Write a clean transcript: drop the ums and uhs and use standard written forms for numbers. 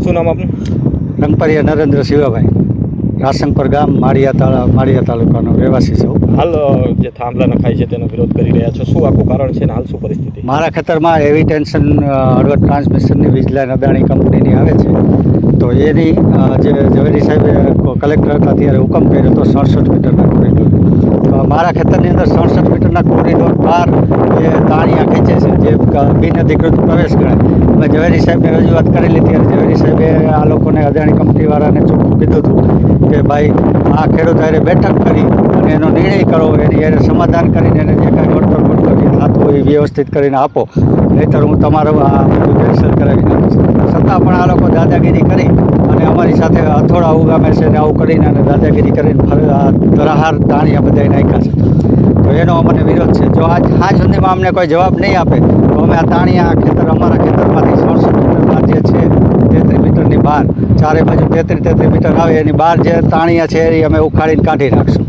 શું નામ આપનું? રંગપરિયા નરેન્દ્ર શિવાભાઈ, રાસંગપર ગામ, માળિયા તાલુકાનો રહેવાસી છું. હાલ જે થાંભલા નખાય છે તેનો વિરોધ કરી રહ્યા છો, શું આખું કારણ છે ને હાલ શું પરિસ્થિતિ? મારા ખેતરમાં હેવી ટેન્શન હળવદ ટ્રાન્સમિશનની વીજ લાઈન અદાણી કંપનીની આવે છે, તો એની જે ઝવેરી સાહેબે કલેક્ટર હતા ત્યારે હુકમ કર્યો હતો 67 મીટરના કોરિડોર. તો મારા ખેતરની અંદર 67 મીટરના કોરિડોર બહાર એ તાણિયા ખેંચે છે, જે બિનઅધિકૃત પ્રવેશ ગણાય. અમે ઝવેરી સાહેબને રજૂઆત કરેલી ત્યારે ઝવેરી સાહેબે આ લોકોને અદાણી કંપનીવાળાને ચોખ્ખું કીધું હતું કે ભાઈ આ ખેડૂત હારે બેઠક કરી અને એનો નિર્ણય કરો, એની એને સમાધાન કરીને એને જે કાંઈ વળતર થતું હોય એ વ્યવસ્થિત કરીને આપો, નહીંતર હું તમારું આ બધું કેન્સલ કરાવી નાખીશ. છતાં પણ આ લોકો દાદાગીરી કરી અને અમારી સાથે હથોડા ઉગામે છે ને આવું કરીને અને દાદાગીરી કરીને ધરાહાર તાણિયા બધાય નાખ્યા છે. તો એનો અમને વિરોધ છે. જો આજ સુધીમાં અમને કોઈ જવાબ નહીં આપે તો અમે આ તાણિયા અમારા ખેતરમાંથી 67 મીટરમાં જે છે 33 મીટરની બહાર, ચારે બાજુ 33 મીટર આવે એની બહાર જે તાણિયા છે એ અમે ઉખાડીને કાઢી નાખશું.